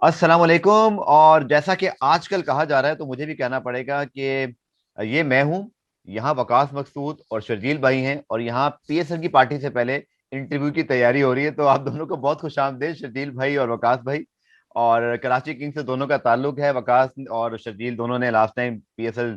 अस्सलाम वालेकुम। और जैसा कि आजकल कहा जा रहा है तो मुझे भी कहना पड़ेगा कि ये मैं हूं, यहाँ वकास मकसूद और शर्जील भाई हैं, और यहाँ पीएसएल की पार्टी से पहले इंटरव्यू की तैयारी हो रही है। तो आप दोनों को बहुत खुशामदीद, शर्जील भाई और वकास भाई। और कराची किंग्स से दोनों का ताल्लुक है। वकास और शर्जील दोनों ने लास्ट टाइम पीएसएल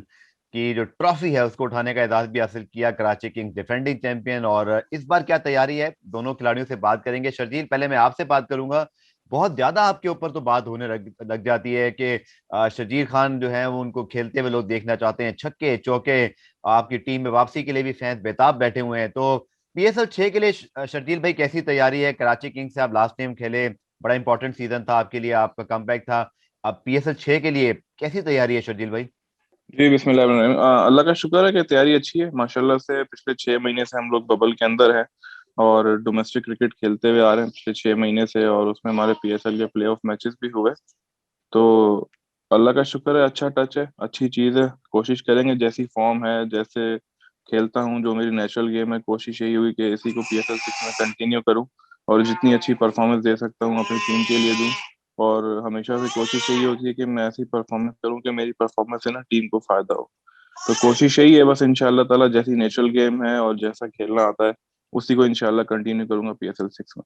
की जो ट्रॉफी है उसको उठाने का एजाज भी हासिल किया। Karachi Kings defending champion. और इस बार क्या तैयारी है, दोनों खिलाड़ियों से बात करेंगे। शर्जील, पहले मैं आपसे बात करूंगा। बहुत ज्यादा आपके ऊपर तो बात होने लग जाती है कि शजीर खान जो है वो उनको खेलते हुए लोग देखना चाहते हैं, छक्के चौके। आपकी टीम में वापसी के लिए भी फैंस बेताब बैठे हुए हैं। तो पीएसएल 6 के लिए शर्जील भाई कैसी तैयारी है? कराची किंग्स से आप लास्ट टाइम खेले, बड़ा इंपॉर्टेंट सीजन था आपके लिए, आपका कमबैक था। अब पीएसएल 6 के लिए कैसी तैयारी है शर्जील भाई? जी बिस्मिल्लाह। अल्लाह का शुक्र है कि तैयारी अच्छी है माशाल्लाह से। पिछले 6 महीने से हम लोग बबल के अंदर हैं और डोमेस्टिक क्रिकेट खेलते हुए आ रहे हैं पिछले 6 महीने से, और उसमें हमारे पीएसएल के प्ले ऑफ मैचेस भी हुए। तो अल्लाह का शुक्र है, अच्छा टच है, अच्छी चीज़ है। कोशिश करेंगे, जैसी फॉर्म है, जैसे खेलता हूँ, जो मेरी नेचुरल गेम है, कोशिश यही हुई कि इसी को पीएसएल 6 में कंटिन्यू करूँ और जितनी अच्छी परफॉर्मेंस दे सकता हूँ अपनी टीम के लिए दूँ। और हमेशा से कोशिश यही होती है कि मैं ऐसी परफॉर्मेंस करूँ कि मेरी परफॉर्मेंस से ना टीम को फायदा हो। तो कोशिश यही है बस, इंशाल्लाह ताला जैसी नेचुरल गेम है और जैसा खेलना आता है उसी को इंशाल्लाह कंटिन्यू करूंगा पीएसएल 6 में।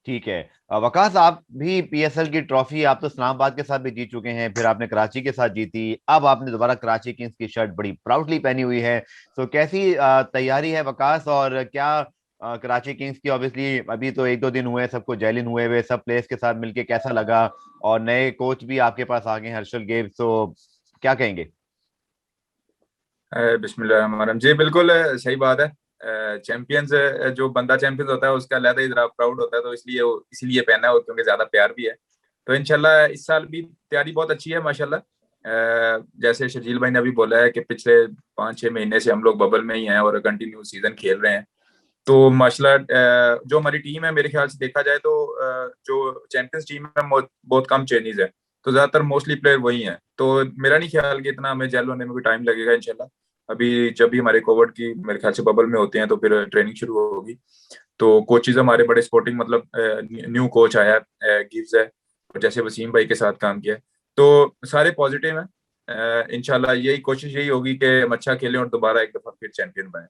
ठीक है। वकास, आप भी पीएसएल की ट्रॉफी आप तो इस्लामाबाद के साथ भी जीत चुके हैं, फिर आपने कराची के साथ जीती, अब आपने दोबारा कराची किंग्स की शर्ट बड़ी प्राउडली पहनी हुई है। तो कैसी तैयारी है वकास? और क्या कराची किंग्स की, ऑब्वियसली अभी तो एक दो दिन हुए हैं, सबको जेलिन हुए हुए, सब प्लेयर्स के साथ मिलके कैसा लगा? और नए कोच भी आपके पास आ गए हैं, हर्षल गेब, तो क्या कहेंगे? बिस्मिल्लाहिर्रहमानिर्रहीम। जी बिल्कुल, सही बात है। चैंपियंस, जो बंदा चैंपियंस होता है उसका अलग ही प्राउड होता है, तो इसलिए इसीलिए पहना है वो, क्योंकि ज्यादा प्यार भी है। तो इंशाल्लाह इस साल भी तैयारी बहुत अच्छी है माशाल्लाह। जैसे शर्जील भाई ने अभी बोला है कि पिछले 5-6 महीने से हम लोग बबल में ही हैं और कंटिन्यू सीजन खेल रहे हैं। तो माशाल्लाह जो हमारी टीम है, मेरे ख्याल से देखा जाए तो जो चैंपियंस टीम में बहुत कम चेंजेस है, तो ज्यादातर मोस्टली प्लेयर वही हैं। तो मेरा नहीं ख्याल कि इतना हमें जेल होने में भी टाइम लगेगा इंशाल्लाह। अभी जब भी हमारे कोविड की मेरे ख्याल से बबल में होते हैं तो फिर ट्रेनिंग शुरू होगी। तो कोचेज हमारे बड़े स्पोर्टिंग, मतलब न्यू कोच आया है, गिव्स है, और जैसे वसीम भाई के साथ काम किया है, तो सारे पॉजिटिव हैं। इंशाल्लाह यही कोशिश यही होगी कि हम अच्छा खेलें और दोबारा एक दफा फिर चैंपियन बने।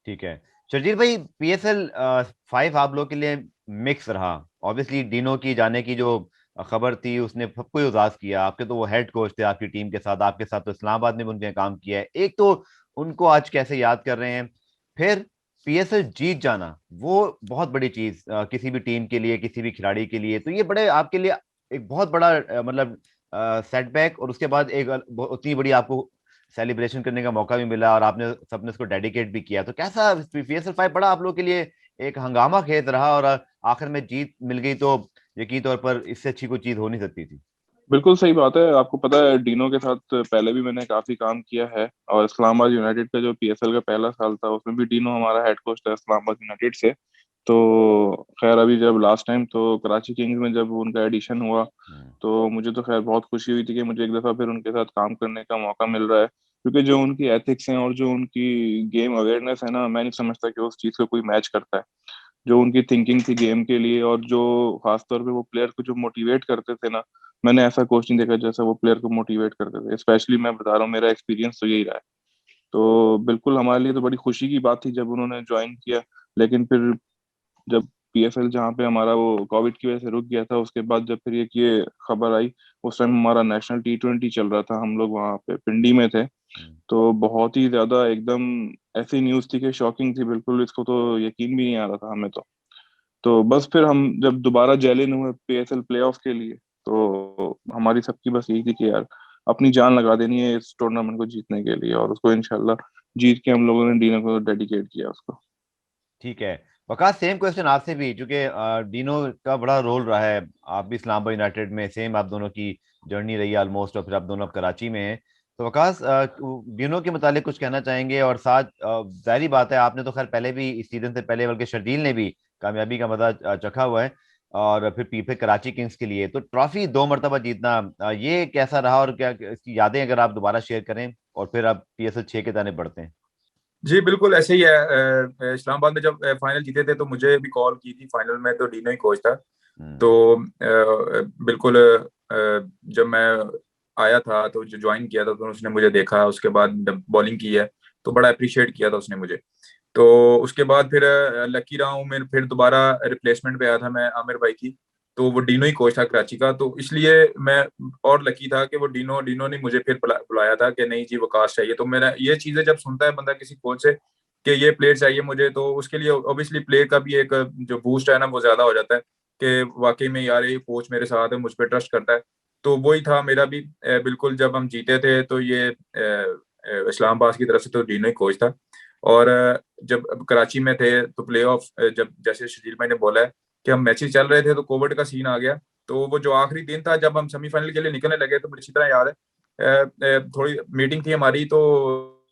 ठीक है। शर्जील भाई, पीएसएल 5 आप लोग के लिए मिक्स रहा। ऑब्वियसली डिनो की जाने की जो खबर थी उसने सबको ही उदास किया। आपके तो वो हेड कोच थे आपकी टीम के साथ, आपके साथ तो इस्लामाबाद में भी उनके काम किया है। एक तो उनको आज कैसे याद कर रहे हैं? फिर पीएसएल जीत जाना, वो बहुत बड़ी चीज किसी भी टीम के लिए, किसी भी खिलाड़ी के लिए। तो ये बड़े आपके लिए एक बहुत बड़ा मतलब सेटबैक, और उसके बाद एक उतनी बड़ी आपको सेलिब्रेशन करने का मौका भी मिला, और आपने सबने उसको डेडिकेट भी किया। तो कैसा पीएसएल 5 बड़ा आप लोग के लिए एक हंगामा खेज रहा, और आखिर में जीत मिल गई, तो यकीन तौर पर इससे अच्छी कोई चीज हो नहीं सकती थी। बिल्कुल सही बात है। आपको पता है डीनो के साथ पहले भी मैंने काफी काम किया है, और इस्लामाबाद यूनाइटेड का जो पीएसएल का पहला साल था उसमें भी डीनो हमारा हेड कोच था इस्लामाबाद यूनाइटेड से। तो खैर अभी जब लास्ट टाइम तो कराची किंग्स में जब उनका एडिशन हुआ, हम्म। तो मुझे तो खैर बहुत खुशी हुई थी कि मुझे एक दफा फिर उनके साथ काम करने का मौका मिल रहा है, क्योंकि जो उनकी एथिक्स हैं और जो उनकी गेम अवेयरनेस है ना, मैं नहीं समझता कि उस चीज़ को कोई मैच करता है। जो उनकी थिंकिंग थी गेम के लिए, और जो खासतौर पे वो प्लेयर को जो मोटिवेट करते थे ना, मैंने ऐसा कोच नहीं देखा जैसा वो प्लेयर को मोटिवेट करते थे। स्पेशली मैं बता रहा हूँ, मेरा एक्सपीरियंस तो यही रहा है। तो बिल्कुल हमारे लिए तो बड़ी खुशी की बात थी जब उन्होंने ज्वाइन किया। लेकिन फिर जब पीएसएल जहाँ पे हमारा वो कोविड की वजह से रुक गया था, उसके बाद जब फिर ये खबर आई, उस टाइम हमारा नेशनल T20 चल रहा था, हम लोग वहाँ पे पिंडी में थे। हम्म। तो बहुत ही ज्यादा एकदम ऐसी न्यूज थी कि शॉकिंग थी बिल्कुल, इसको तो यकीन भी नहीं आ रहा था हमें तो बस फिर हम जब दोबारा जेल इन हुए पीएसएल प्लेऑफ के लिए, तो हमारी सबकी बस यही थी कि यार अपनी जान लगा देनी है इस टूर्नामेंट को जीतने के लिए, और उसको इंशाल्लाह जीत के हम लोगों ने डीना को डेडिकेट किया उसको। ठीक है। वकास, सेम क्वेश्चन आपसे भी, क्योंकि डिनो का बड़ा रोल रहा है। आप भी इस्लामाबाद यूनाइटेड में, सेम आप दोनों की जर्नी रही है ऑलमोस्ट, और फिर आप दोनों अब कराची में हैं। तो वकास, डिनो के मुतालिक कुछ कहना चाहेंगे? और साथ जाहिर बात है, आपने तो खैर पहले भी इस सीजन से पहले, बल्कि शर्जील ने भी कामयाबी का मजा चखा हुआ है। और फिर पीछे कराची किंग्स के लिए तो ट्रॉफी 2 मरतबा जीतना, ये कैसा रहा? और क्या इसकी यादें अगर आप दोबारा शेयर करें, और फिर आप पीएसएल 6 के ताने बढ़ते हैं। जी बिल्कुल ऐसे ही है। इस्लामाबाद में जब फाइनल जीते थे तो मुझे भी कॉल की थी फाइनल में, तो डीनो ही कोच था। हम्म। तो बिल्कुल जब मैं आया था तो जो ज्वाइन किया था तो उसने मुझे देखा, उसके बाद बॉलिंग की है तो बड़ा अप्रिशिएट किया था उसने मुझे। तो उसके बाद फिर लकी रहा हूँ मैं, फिर दोबारा रिप्लेसमेंट पे आया था मैं आमिर भाई की। तो वो डीनो ही कोच था कराची का, तो इसलिए मैं और लकी था कि वो डीनो डीनो ने मुझे फिर बुलाया था कि नहीं जी वकास चाहिए। तो मेरा ये चीजें जब सुनता है बंदा किसी कोच से कि ये प्लेयर चाहिए मुझे, तो उसके लिए ऑब्वियसली प्लेयर का भी एक जो बूस्ट है ना वो ज्यादा हो जाता है कि वाकई में यार ये कोच मेरे साथ है, मुझ पर ट्रस्ट करता है। तो वही था मेरा भी। बिल्कुल जब हम जीते थे तो ये इस्लामाबाद की तरफ से तो डीनो ही कोच था। और जब कराची में थे तो प्ले ऑफ, जब जैसे शजील भाई ने बोला है कि हम मैचेस चल रहे थे तो कोविड का सीन आ गया। तो वो जो आखिरी दिन था जब हम सेमीफाइनल के लिए निकलने लगे तो मुझे अच्छी तरह याद है, थोड़ी मीटिंग थी हमारी, तो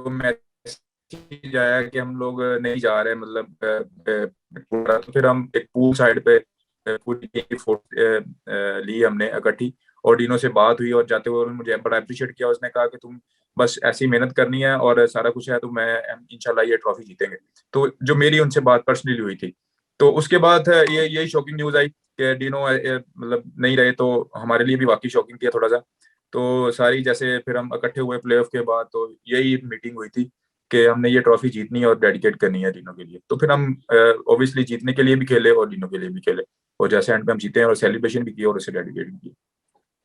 मैसेज आया कि हम लोग नहीं जा रहे, मतलब पूरा। तो फिर हम एक पूल साइड पे पूरी टीम फोटो ली हमने इकट्ठी, और डीनो से बात हुई और जाते हुए उन्होंने मुझे बड़ा अप्रिशिएट किया। उसने कहा कि तुम बस ऐसी मेहनत करनी है और सारा कुछ है, तो मैं इंशाल्लाह ये ट्रॉफी जीतेंगे। तो जो मेरी उनसे बात पर्सनली हुई थी, तो उसके बाद ये यही शॉकिंग न्यूज आई कि डीनो मतलब नहीं रहे, तो हमारे लिए भी वाकई शॉकिंग किया थोड़ा सा। तो सारी जैसे फिर हम इकट्ठे हुए प्लेऑफ के बाद, तो यही मीटिंग हुई थी कि हमने ये ट्रॉफी जीतनी है और डेडिकेट करनी है डीनो के लिए। तो फिर हम ऑब्वियसली जीतने के लिए भी खेले और डीनो के लिए भी खेले, और जैसे एंड में हम जीते हैं और सेलिब्रेशन भी किया और उसे डेडिकेट भी किया।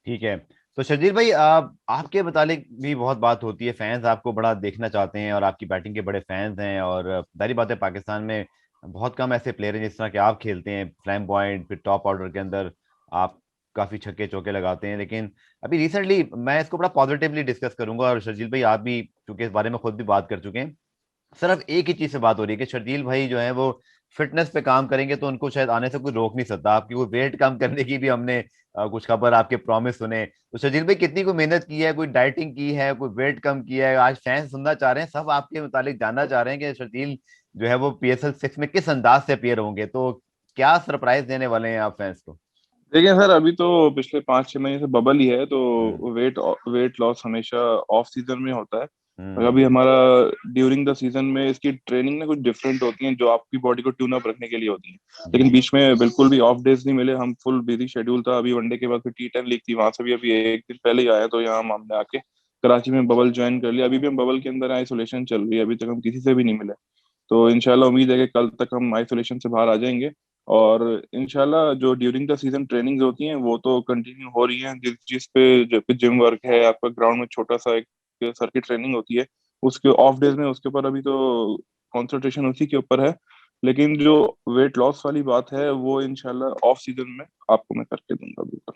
ठीक है। तो शर्जील भाई, आपके मुतालिक भी बहुत बात होती है, फैंस आपको बड़ा देखना चाहते हैं और आपकी बैटिंग के बड़े फैंस हैं। और जाहिर बात है पाकिस्तान में बहुत कम ऐसे प्लेयर हैं जिस तरह के आप खेलते हैं, फ्लैम पॉइंट फिर टॉप ऑर्डर के अंदर आप काफी छक्के चौके लगाते हैं। लेकिन अभी रिसेंटली मैं इसको बड़ा पॉजिटिवली डिस्कस करूंगा, और शर्जील भाई आप भी चूंकि इस बारे में खुद भी बात कर चुके हैं, सिर्फ एक ही चीज से बात हो रही है कि शर्जील भाई जो है वो फिटनेस पे काम करेंगे तो उनको शायद आने से कोई रोक नहीं सकता। आपकी वो वेट कम करने की भी हमने कुछ खबर आपके प्रॉमिस सुने। तो शर्जील भाई कितनी कोई मेहनत की है, कोई डाइटिंग की है, कोई वेट कम किया है, आज फैंस सुनना चाह रहे हैं, सब आपके मुतालिक जानना चाह रहे हैं कि शर्जील जो है वो PSL 6 में किस अंदाज से अपीयर होंगे। तो क्या सरप्राइज देने वाले हैं आप फैंस को? देखिए सर, अभी तो पिछले 5-6 महीने से बबल ही है, हम्म। तो वेट वेट लॉस हमेशा ऑफ सीजन में होता है। और हम्म। अभी हमारा ड्यूरिंग द सीजन में इसकी ट्रेनिंग ना कुछ डिफरेंट होती है, जो आपकी बॉडी को ट्यून अप रखने के लिए होती है। लेकिन जी। बीच में बिल्कुल भी ऑफ डेज नहीं मिले, हम फुल बिजी शेड्यूल था। अभी वनडे के बाद फिर T10 लीग थी, वहां से भी अभी एक दिन पहले ही आया, तो यहाँ हमने आके कराची में बबल ज्वाइन कर लिया। अभी भी हम बबल के अंदर आइसोलेशन चल रही है, अभी तक हम किसी से भी नहीं मिले। तो इंशाल्लाह उम्मीद है कि कल तक हम आइसोलेशन से बाहर आ जाएंगे। और इंशाल्लाह जो ड्यूरिंग द सीजन ट्रेनिंग्स होती हैं वो तो कंटिन्यू हो रही हैं। जिस जिस पे जिम वर्क है, आपका ग्राउंड में छोटा सा एक सर्किट ट्रेनिंग होती है, उसके ऑफ डेज में उसके ऊपर अभी तो कंसंट्रेशन उसी के ऊपर है। लेकिन जो वेट लॉस वाली बात है वो इंशाल्लाह ऑफ सीजन में आपको मैं करके दूंगा बिल्कुल।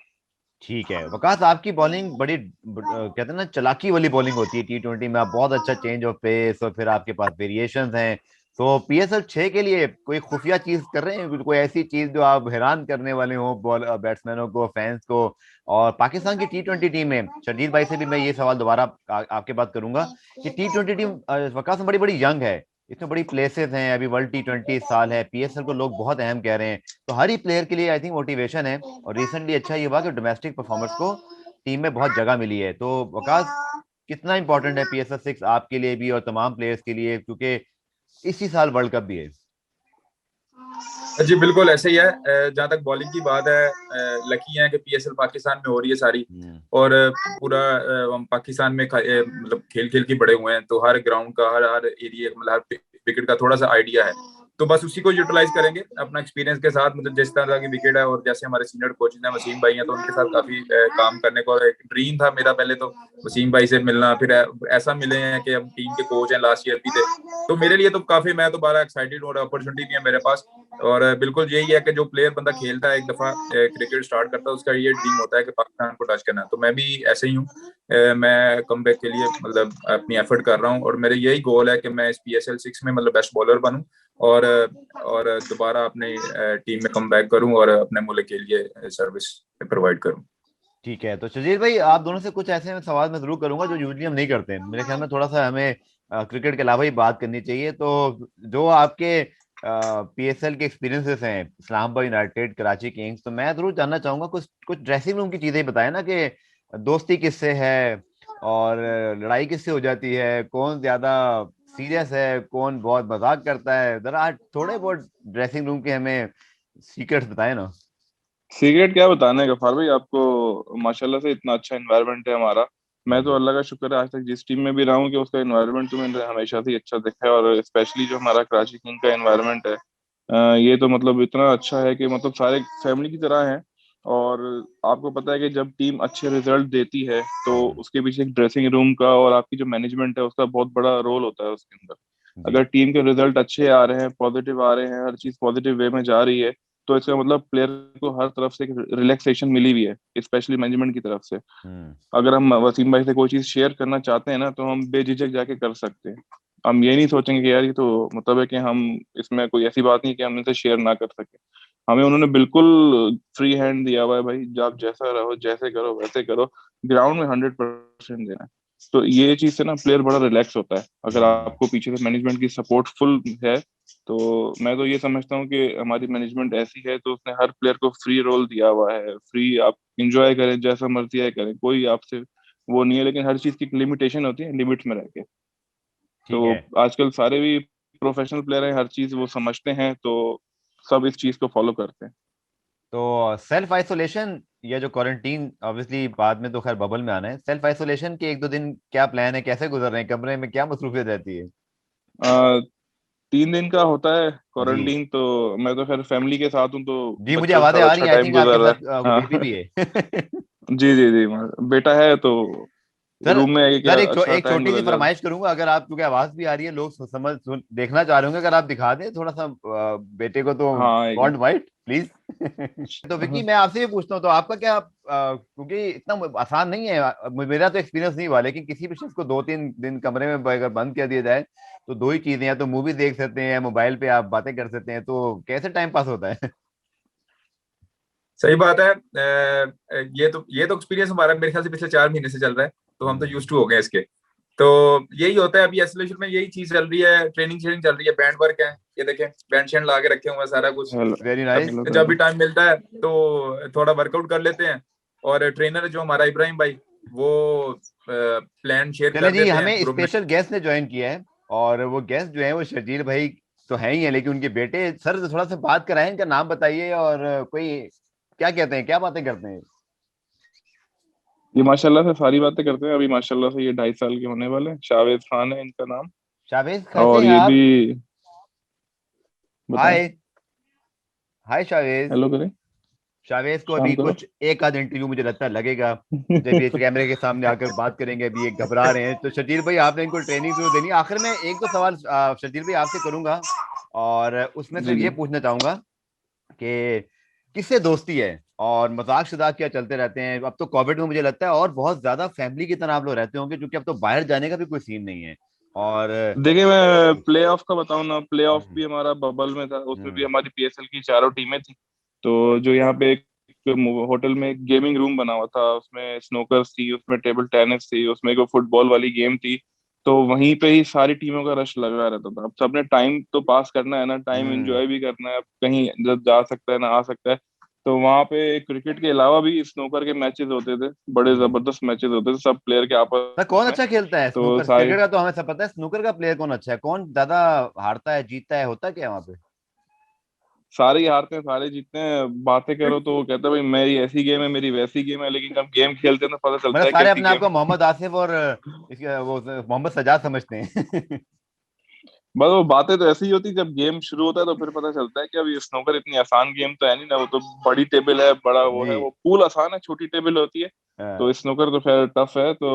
ठीक है वकास, आपकी बॉलिंग बड़ी कहते हैं ना चालाकी वाली बॉलिंग होती है T20 में। आप बहुत अच्छा चेंज ऑफ पेस और फिर आपके पास वेरिएशंस हैं। तो PSL 6 के लिए कोई खुफिया चीज कर रहे हैं, कोई ऐसी चीज जो आप हैरान करने वाले हो बॉल बैट्समैनों को, फैंस को? और पाकिस्तान की T20 टीम में शर्जील भाई से भी मैं ये सवाल दोबारा आपके बात करूंगा कि T20 टीम वकास में बड़ी बड़ी यंग है, इसमें बड़ी प्लेसेस हैं, अभी वर्ल्ड T20 साल है, PSL को लोग बहुत अहम कह रहे हैं। तो हर ही प्लेयर के लिए आई थिंक मोटिवेशन है। और रिसेंटली अच्छा ये हुआ कि डोमेस्टिक परफॉर्मर्स को टीम में बहुत जगह मिली है। तो वकास, कितना इंपॉर्टेंट है PSL 6 आपके लिए भी और तमाम प्लेयर्स के लिए, क्योंकि इसी साल वर्ल्ड कप भी है? जी बिल्कुल ऐसे ही है। जहाँ तक बॉलिंग की बात है, लकी है कि पीएसएल पाकिस्तान में हो रही है सारी। हम्म। और पूरा हम पाकिस्तान में मतलब खेल खेल के बड़े हुए हैं, तो हर ग्राउंड का हर हर एरिया मतलब हर विकेट का थोड़ा सा आइडिया है। तो बस उसी को यूटिलाइज करेंगे अपना एक्सपीरियंस के साथ, मतलब जिस तरह की विकेट है और जैसे हमारे सीनियर कोचेज हैं वसीम भाई हैं, तो उनके साथ काफी काम करने को एक ड्रीम था मेरा पहले तो, वसीम भाई से मिलना। फिर ऐसा मिले हैं कि हम टीम के कोच हैं, लास्ट ईयर भी थे। तो मेरे लिए तो काफी, मैं तो बड़ा एक्साइटेड हूँ और अपॉर्चुनिटी भी है मेरे पास। और बिल्कुल यही है कि जो प्लेयर बंदा खेलता है एक दफा क्रिकेट स्टार्ट करता है, उसका ये ड्रीम होता है कि पाकिस्तान को टच करना है। तो मैं भी ऐसे ही हूँ। मैं कम बैक के लिए मतलब अपनी एफर्ट कर रहा हूँ, और मेरे यही गोल है कि मैं इस PSL 6 में मतलब बेस्ट बॉलर बनूं, और दोबारा अपने टीम में कम बैक करूं और अपने मुल्क के लिए सर्विस प्रोवाइड करूं। ठीक है। तो शजील भाई, आप दोनों से कुछ ऐसे सवाल मैं जरूर करूंगा जो यूजली हम नहीं करते हैं। मेरे ख्याल में थोड़ा सा हमें क्रिकेट के अलावा ही बात करनी चाहिए। तो जो आपके PSL के एक्सपीरियंसेस हैं, इस्लामाबाद यूनाइटेड, कराची किंग्स, तो मैं जरूर जानना चाहूंगा कुछ कुछ ड्रेसिंग रूम की चीजें बताएं ना, कि दोस्ती किससे है और लड़ाई किससे हो जाती है, कौन ज्यादा सीरियस है, कौन बहुत मजाक करता है। जरा थोड़े बहुत ड्रेसिंग रूम के हमें सीक्रेट्स बताएं ना। सीक्रेट क्या बताने गफार भाई आपको, माशाल्लाह से इतना अच्छा एनवायरनमेंट है हमारा। मैं तो अल्लाह का शुक्र है आज तक जिस टीम में भी रहा हूँ कि उसका एनवायरनमेंट तो मैंने हमेशा से ही अच्छा देखा है। और स्पेशली जो हमारा कराची किंग का एनवायरनमेंट है, ये तो मतलब इतना अच्छा है कि मतलब सारे फैमिली की तरह है। और आपको पता है कि जब टीम अच्छे रिजल्ट देती है तो उसके पीछे एक ड्रेसिंग रूम का और आपकी जो मैनेजमेंट है उसका बहुत बड़ा रोल होता है उसके अंदर। जी। अगर टीम के रिजल्ट अच्छे आ रहे हैं, पॉजिटिव आ रहे हैं, हर चीज पॉजिटिव वे में जा रही है, तो इसका मतलब प्लेयर को हर तरफ से एक रिलैक्सेशन मिली हुई है, स्पेशली मैनेजमेंट की तरफ से। हम्म। अगर हम वसीम भाई से कोई चीज शेयर करना चाहते हैं ना, तो हम बेझिझक जाके कर सकते हैं। हम ये नहीं सोचेंगे कि यार ये तो मतलब है कि हम, इसमें कोई ऐसी बात नहीं कि हम इनसे शेयर ना कर सके। हमें उन्होंने बिल्कुल फ्री हैंड दिया हुआ है भाई, आप जैसा रहो, जैसे करो वैसे करो, ग्राउंड में 100% देना है। तो ये चीज से ना प्लेयर बड़ा रिलैक्स होता है अगर हम्म। आपको पीछे से मैनेजमेंट की सपोर्ट फुल है। तो मैं तो ये समझता हूँ कि हमारी मैनेजमेंट ऐसी है तो उसने हर प्लेयर को फ्री रोल दिया हुआ है, फ्री आप इंजॉय करें, जैसा मर्जी है करें, कोई आपसे वो नहीं है। लेकिन हर चीज की एक लिमिटेशन होती है, लिमिट में रह के। ठीक तो है। आजकल सारे भी प्रोफेशनल प्लेयर हैं, हर चीज वो समझते हैं, तो सब इस चीज को फॉलो करते हैं। तो सेल्फ आइसोलेशन या जो क्वारंटीन, ऑब्वियसली बाद में तो खैर बबल में आना है, सेल्फ आइसोलेशन के एक दो दिन क्या प्लान है, कैसे गुजर रहे हैं, कमरे में क्या मसरूफियत रहती है? आ, 3 दिन का होता है जी। क्वारंटीन, तो मैं तो खैर फैमिली के साथ हूँ, तो जी, मुझे बच्चों के आवाजें साथ आ रही अच्छा हैं, आई टाइम थिंक आपके गुजर रहा साथ है। बेबी हाँ। भी है। जी जी जी, बेटा है तो सर, रूम में है कि सर अच्छा एक टाइम छोटी सी गुजर जाता फरमाइश करूंगा, अगर आप, क्योंकि आवाज भी आ रही है, लोग देखना चाह रहे होंगे, अगर आप दिखा दें थोड़ा सा बेटे को तो, है। हाँ आएगी। God white please. तो विकी, मैं आपसे ये पूछता हूँ, तो आपका क्या, क्योंकि इतना आसान नहीं है, मेरा तो एक्सपीरियंस नहीं हुआ, लेकिन किसी भी शख्स को 2-3 दिन कमरे में अगर बंद कर दिया जाए तो दो ही चीजें, या तो मूवी देख सकते हैं या मोबाइल पे आप बातें कर सकते हैं, तो कैसे टाइम पास होता है? सही बात है। ये तो एक्सपीरियंस हमारा मेरे ख्याल से पिछले 4 महीने से चल रहा है, तो हम तो यूज टू हो गए इसके। तो यही होता है अभी आइसोलेशन में, यही चीज चल रही है, ट्रेनिंग शेनिंग चल रही है, बैंड वर्क है, ये देखें बैंड शैंड ला के रखे हुए हैं सारा कुछ। हेलो। वेरी कभी नाइस। हेलो जब हेलो। भी टाइम मिलता है तो थोड़ा वर्कआउट कर लेते हैं। और ट्रेनर जो हमारा इब्राहिम भाई, वो प्लान शेयर चले कर जी, देते हैं हमें ग्रुप में। स्पेशल गेस्ट ने ज्वाइन किया है, और वो गेस्ट जो है वो शर्जील भाई तो है ही है, लेकिन उनके बेटे, सर थोड़ा सा बात कराएं, इनका नाम बताइए, और कोई क्या कहते हैं, क्या बातें करते हैं? ये माशाल्लाह से सारी बातें करते हैं। अभी माशाल्लाह से ये 2.5 साल के होने वाले हैं। शावेज खान है इनका नाम। शावेज, कैसे और हैं ये भी आप? बताएं। हाय। हाय शावेज। हेलो करें। शावेज को शाम अभी करो। कुछ एक आध इंटरव्यू मुझे लगता है लगेगा, जब ये कैमरे के सामने आकर बात करेंगे, अभी ये घबरा रहे हैं, तो शर्जील भाई आपने इनको ट्रेनिंग जरूर देनी है। आखिर में एक दो सवाल शर्जील भाई आपसे करूंगा, और उसमें जी सिर्फ ये जी। पूछना चाहूंगा कि किससे दोस्ती है, और मजाक शजाक क्या चलते रहते हैं? अब तो कोविड में मुझे लगता है और बहुत ज्यादा फैमिली की तरह आप लोग रहते होंगे, क्योंकि अब तो बाहर जाने का भी कोई सीन नहीं है। और देखिए मैं प्ले ऑफ का बताऊं ना, प्ले ऑफ हम्म। भी हमारा बबल में था, उसमें भी हम्म। हमारी पीएसएल की चारों टीमें थी। तो जो यहाँ पे एक होटल में एक गेमिंग रूम बना हुआ था, उसमें स्नूकर्स थी, उसमें टेबल टेनिस थी, उसमें एक फुटबॉल वाली गेम थी। तो वहीं पे ही सारी टीमों का रश लगा रहता था। अब सबने टाइम तो पास करना है ना, टाइम हम्म। एंजॉय भी करना है। अब कहीं जब जा सकता है ना आ सकता है, तो वहां पे क्रिकेट के अलावा भी स्नूकर के मैचेस होते थे, बड़े हम्म। जबरदस्त मैचेस होते थे सब प्लेयर के सर, आपस कौन में। अच्छा खेलता है तो स्नूकर? सारी क्रिकेट का तो हमें सब पता है, स्नूकर का प्लेयर कौन अच्छा है, कौन ज्यादा हारता है, जीतता है, होता क्या है वहां पे? सारे ही हारते हैं, सारे जीतते हैं। बातें करो तो वो कहते हैं भाई मेरी ऐसी गेम है, मेरी वैसी गेम है, लेकिन जब गेम खेलते हैं तो पता चलता मतलब है सारे कैसी अपने आप गेम को है। मोहम्मद आसिफ और वो मोहम्मद सजाद समझते हैं। बस वो बातें तो ऐसी ही होती, जब गेम शुरू होता है तो फिर पता चलता है कि अब ये स्नूकर इतनी आसान गेम तो है नहीं ना, वो तो बड़ी टेबल है, बड़ा वो जी। है, वो पूल आसान है, छोटी टेबल होती है। हाँ। तो स्नूकर तो खैर टफ है। तो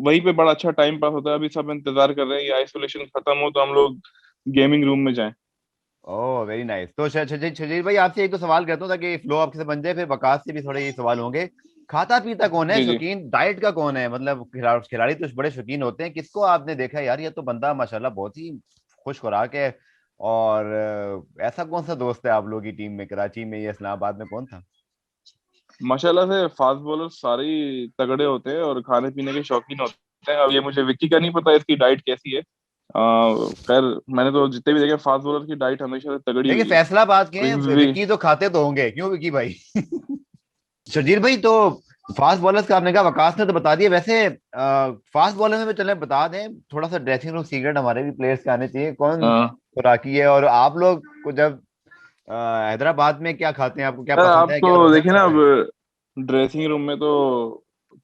वहीं पे बड़ा अच्छा टाइम पास होता है। अभी सब इंतजार कर रहे हैं ये आइसोलेशन खत्म हो तो हम लोग गेमिंग रूम में जाएं। ओह, वेरी नाइस। तो शजील भाई, आपसे एक दो सवाल करता हूँ ताकि फ्लो आपके से बन जाए, फिर वकास से भी थोड़े ये सवाल होंगे। खाता पीता कौन है, जी जी। शौकीन डाइट का कौन है? मतलब खिलाड़ी तो बड़े शौकीन होते हैं, किसको आपने देखा है यार, ये तो बंदा माशाल्लाह बहुत ही खुश खुराक है? और ऐसा कौन सा दोस्त है आप लोगों की टीम में, कराची में या इस्लामाबाद में, कौन था? माशाल्लाह से फास्ट बॉलर सारे ही तगड़े होते हैं और खाने पीने के शौकीन होते हैं। अब ये मुझे विक्की का नहीं पता इसकी डाइट कैसी है। खैर मैंने तो जितने भी देखे फास्ट बॉलर की डाइट हमेशा से तगड़ी देखिए, हुई है। फैसलाबाद के हैं, तो विक्की तो खाते तो होंगे, क्यों विक्की भाई? शजीर भाई, तो फास्ट बॉलर्स का आपने कहा, वकास ने तो बता दिया, वैसे फास्ट बॉलर में भी चले बता दें थोड़ा सा, ड्रेसिंग रूम सीक्रेट हमारे भी प्लेयर्स के आने चाहिए, कौन खुराकी है? और आप लोग को जब हैदराबाद में क्या खाते हैं, आपको क्या यार पसंद आप है, क्या तो देखिए रोजाना ना, खाते हैं? अब ड्रेसिंग रूम में तो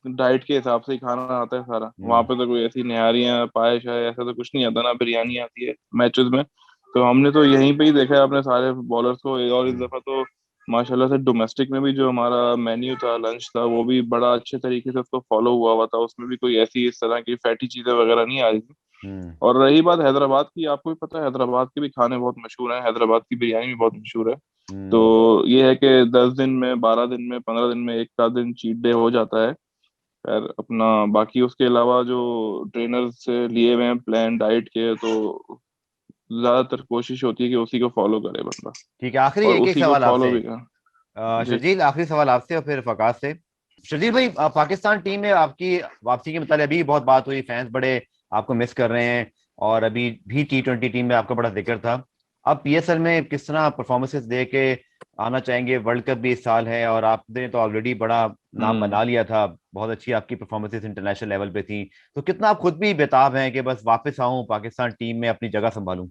डाइट के हिसाब से ही खाना आता है सारा। वहां हम्म। पे तो कोई ऐसी निहारियां पायश है ऐसा तो कुछ नहीं आता, ना बिरयानी आती है मैचेस में। तो हमने तो यहीं पे ही देखा है अपने सारे बॉलर्स को। और इस हम्म। दफा तो माशाल्लाह से डोमेस्टिक में भी जो हमारा मेन्यू था, लंच था, वो भी बड़ा अच्छे तरीके से उसको फॉलो हुआ था। उसमें भी कोई ऐसी इस तरह की फैटी चीजें वगैरह नहीं आ रही थी। हम्म। और रही बात हैदराबाद की, आपको भी पता है हैदराबाद के भी खाने बहुत मशहूर हैं, हैदराबाद की बिरयानी भी बहुत मशहूर है। तो हम्म। ये है कि 10 दिन में, 12 दिन में, 15 दिन में एक आध दिन चीट डे हो जाता है। खैर अपना बाकी उसके अलावा जो ट्रेनर से लिए हुए हैं प्लान डाइट के, तो ज्यादातर कोशिश होती है कि उसी को फॉलो करे बंदा, ठीक है, आखिरी और एक एक उसी को सवाल फॉलो आपसे। भी करे। जी। शर्जील, आखिरी सवाल आपसे और फिर फकास से। शर्जील भाई, पाकिस्तान टीम में आपकी वापसी के मतलब अभी बहुत बात हुई, फैंस बड़े आपको मिस कर रहे हैं, और अभी भी T20 टीम में आपका बड़ा जिक्र था। अब PSL में किस तरह परफॉर्मेंसेस दे के आना चाहेंगे? वर्ल्ड कप भी इस साल है और आपने तो ऑलरेडी बड़ा नाम हम्म। बना लिया था, बहुत अच्छी आपकी परफॉर्मेंसेस इंटरनेशनल लेवल पे थी। तो कितना आप खुद भी बेताब हैं कि बस वापस आऊं पाकिस्तान टीम में अपनी जगह संभालूं?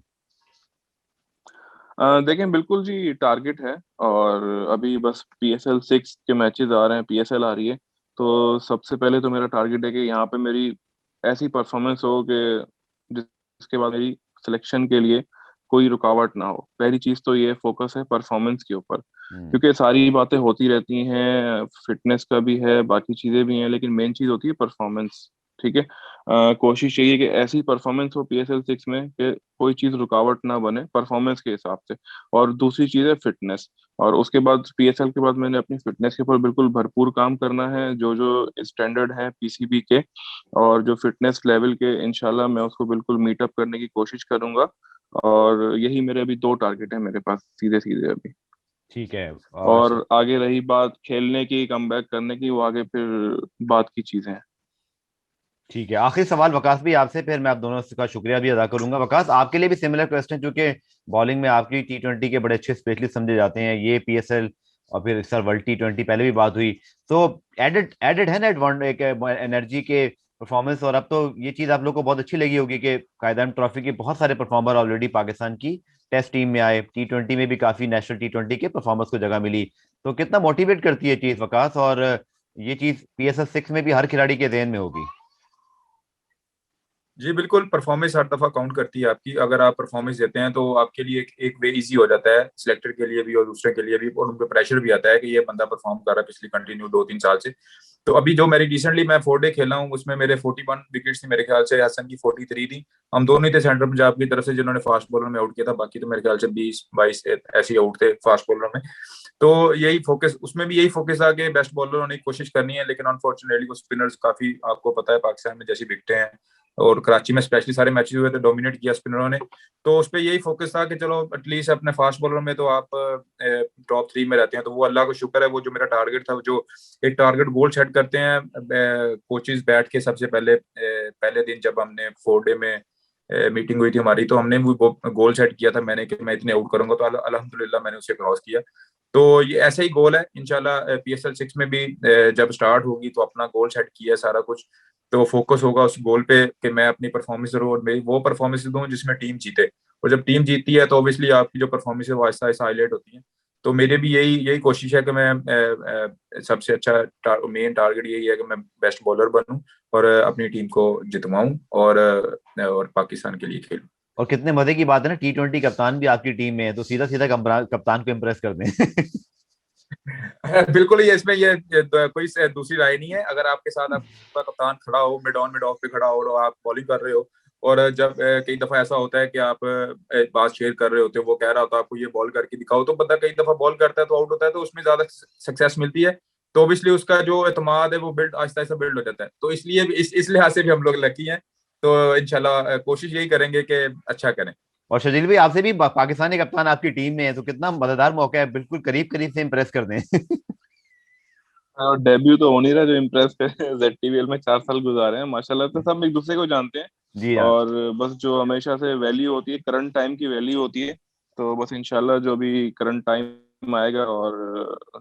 देखें, बिल्कुल जी टारगेट है। और अभी बस PSL 6 के मैचेस आ रहे हैं, PSL आ रही है। तो सबसे पहले तो मेरा टारगेट है कि यहाँ पे मेरी ऐसी परफॉर्मेंस हो कि जिसके बाद मेरी सिलेक्शन के लिए कोई रुकावट ना हो। पहली चीज़ तो ये फोकस है परफॉर्मेंस के ऊपर, हम्म। क्योंकि सारी बातें होती रहती हैं, फिटनेस का भी है, बाकी चीज़ें भी हैं, लेकिन मेन चीज़ होती है परफॉर्मेंस। ठीक है। कोशिश यही है कि ऐसी परफॉर्मेंस हो PSL 6 में कि कोई चीज़ रुकावट ना बने परफॉर्मेंस के हिसाब से। और दूसरी चीज़ है फिटनेस। और उसके बाद PSL के बाद मैंने अपनी फिटनेस के ऊपर बिल्कुल भरपूर काम करना है, जो जो स्टैंडर्ड है PCB के और जो फिटनेस लेवल के, इंशाल्लाह मैं उसको बिल्कुल मीटअप करने की कोशिश करूंगा। और यही मेरे अभी दो टारगेट है मेरे पास, सीधे सीधे अभी। ठीक है। और आगे रही बात खेलने की, कमबैक करने की, वो आगे फिर बात की चीजें हैं। ठीक है, आखिरी सवाल वकास भी आपसे, फिर मैं आप दोनों का शुक्रिया भी अदा करूंगा। वकास, आपके लिए भी सिमिलर क्वेश्चन, चूंकि बॉलिंग में आपकी T20 के बड़े अच्छे स्पेशलिस्ट समझे जाते हैं, ये PSL और फिर इस साल वर्ल्ड T20 पहले भी बात हुई। तो एडेड एडेड है ना एक एनर्जी के परफॉर्मेंस, और अब तो ये चीज आप लोग को बहुत अच्छी लगी होगी कि कायदान ट्रॉफी के बहुत सारे परफॉर्मर ऑलरेडी पाकिस्तान की टेस्ट टीम में आए, T20 में भी काफी नेशनल T20 के परफॉर्मर्स को जगह मिली। तो कितना मोटिवेट करती है चीज वकास, और ये चीज PSL 6 में भी हर खिलाड़ी के जहन में होगी। जी बिल्कुल, परफॉर्मेंस हर दफा काउंट करती है आपकी। अगर आप परफॉर्मेंस देते हैं तो आपके लिए एक वे इजी हो जाता है, सिलेक्टर के लिए भी और दूसरे के लिए भी, और उनको प्रेशर भी आता है कि ये बंदा परफॉर्म कर रहा है पिछली कंटिन्यू 2-3 साल से। तो अभी जो मेरी रिसेंटली मैं 4 डे खेला हूँ, उसमें मेरे 41 विकेट्स थी, मेरे ख्याल से हसन की 43 थी। हम दोनों ही थे सेंट्रल पंजाब की तरफ से जिन्होंने फास्ट बॉलर में आउट किया था, बाकी तो मेरे ख्याल से 20-22 ऐसे आउट थे फास्ट बॉलर में। तो यही फोकस, उसमें भी यही फोकस था कि बेस्ट बॉलर होने की कोशिश करनी है, लेकिन अनफॉर्चुनेटली वो स्पिनर्स काफी, आपको पता है पाकिस्तान में जैसी बिकते हैं, और कराची में स्पेशली सारे मैचेस हुए थे, डोमिनेट किया स्पिनरों ने। तो उस पर यही फोकस था कि चलो एटलीस्ट अपने फास्ट बॉलर में तो आप टॉप 3 में रहते हैं, तो वो अल्लाह का शुक्र है। वो जो मेरा टारगेट था, जो एक टारगेट गोल सेट करते हैं कोचेस बैठ के, सबसे पहले पहले दिन जब हमने 4 डे में मीटिंग हुई थी हमारी, तो हमने वो गोल सेट किया था मैंने कि मैं इतने आउट करूंगा, तो अल्हम्दुलिल्लाह मैंने उसे क्रॉस किया। तो ये ऐसा ही गोल है इंशाल्लाह PSL 6 में भी। जब स्टार्ट होगी तो अपना गोल सेट किया है सारा कुछ, तो फोकस होगा उस गोल पे कि मैं अपनी परफॉर्मेंस करूँ और मेरी वो परफॉर्मेंस दूं जिसमें टीम जीते। और जब टीम जीतती है तो ऑब्वियसली आपकी जो परफॉर्मेंस है वो आहिस्ता आहिस्ता हाईलाइट होती है। तो मेरे भी यही यही कोशिश है कि मैं सबसे अच्छा मेन टारगेट यही है कि मैं बेस्ट बॉलर बनूं और अपनी टीम को जितवाऊं और पाकिस्तान के लिए खेलूं। और कितने मजे की बात है ना, T20 कप्तान भी आपकी टीम में है, तो सीधा सीधा कप्तान को इम्प्रेस कर दें। बिल्कुल, ये इसमें कोई दूसरी राय नहीं है। अगर आपके साथ आपका कप्तान खड़ा हो, मिड ऑन मिड ऑफ पे खड़ा हो और आप बॉलिंग कर रहे हो, और जब कई दफा ऐसा होता है कि आप बात शेयर कर रहे होते हो, वो कह रहा होता है आपको ये बॉल करके दिखाओ, तो बंदा कई दफा बॉल करता है तो आउट होता है, तो उसमें ज्यादा सक्सेस मिलती है। तो ऑब्वियसली उसका जो एतमाद है वो बिल्ड आहिस्ता आहिस्ता बिल्ड हो जाता है। तो इसलिए इस लिहाज से भी हम लोग लकी हैं। तो इंशाल्लाह कोशिश यही करेंगे कि अच्छा करें। और शजील भाई, आपसे भी पाकिस्तानी कप्तान आपकी टीम में है, तो कितना मजेदार मौका है, बिल्कुल करीब करीब से इम्प्रेस कर दें। और डेब्यू तो हो नहीं रहा जो इम्प्रेस पे ZTVL में 4 साल गुजारे हैं माशाल्लाह, तो सब एक दूसरे को जानते हैं। जी हाँ। और बस जो हमेशा से वैल्यू होती है, करंट टाइम की वैल्यू होती है। तो बस इंशाल्लाह जो भी करंट टाइम आएगा और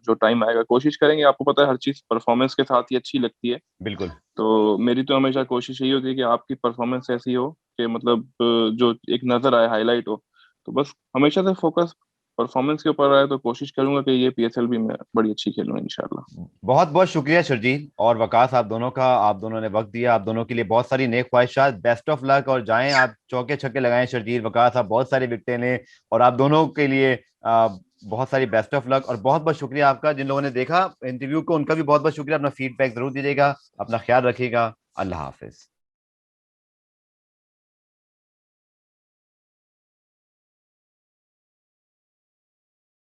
जो टाइम आएगा, कोशिश करेंगे। आपको पता है हर चीज परफॉर्मेंस के साथ ही अच्छी लगती है। बिल्कुल। तो मेरी तो हमेशा कोशिश यही होती है कि आपकी परफॉर्मेंस ऐसी हो कि मतलब जो एक नजर आए, हाईलाइट हो। तो बस हमेशा से फोकस परफॉर्मेंस के ऊपर आए तो कोशिश करूंगा कि ये पीएसएल भी मैं बड़ी अच्छी खेलूं इंशाल्लाह। बहुत बहुत शुक्रिया शर्जील और वकास, आप दोनों का, आप दोनों ने वक्त दिया। आप दोनों के लिए बहुत सारी नेक ख्वाहिशात, बेस्ट ऑफ लक, और जाएं आप चौके छक्के लगाएं। शर्जील, वकास, आप बहुत सारी विकेटें लें, और आप दोनों के लिए बहुत सारी बेस्ट ऑफ लक। और बहुत बहुत शुक्रिया आपका, जिन लोगों ने देखा इंटरव्यू को, उनका भी बहुत बहुत शुक्रिया। अपना फीडबैक जरूर दीजिएगा, अपना ख्याल रखिएगा। अल्लाह हाफिज।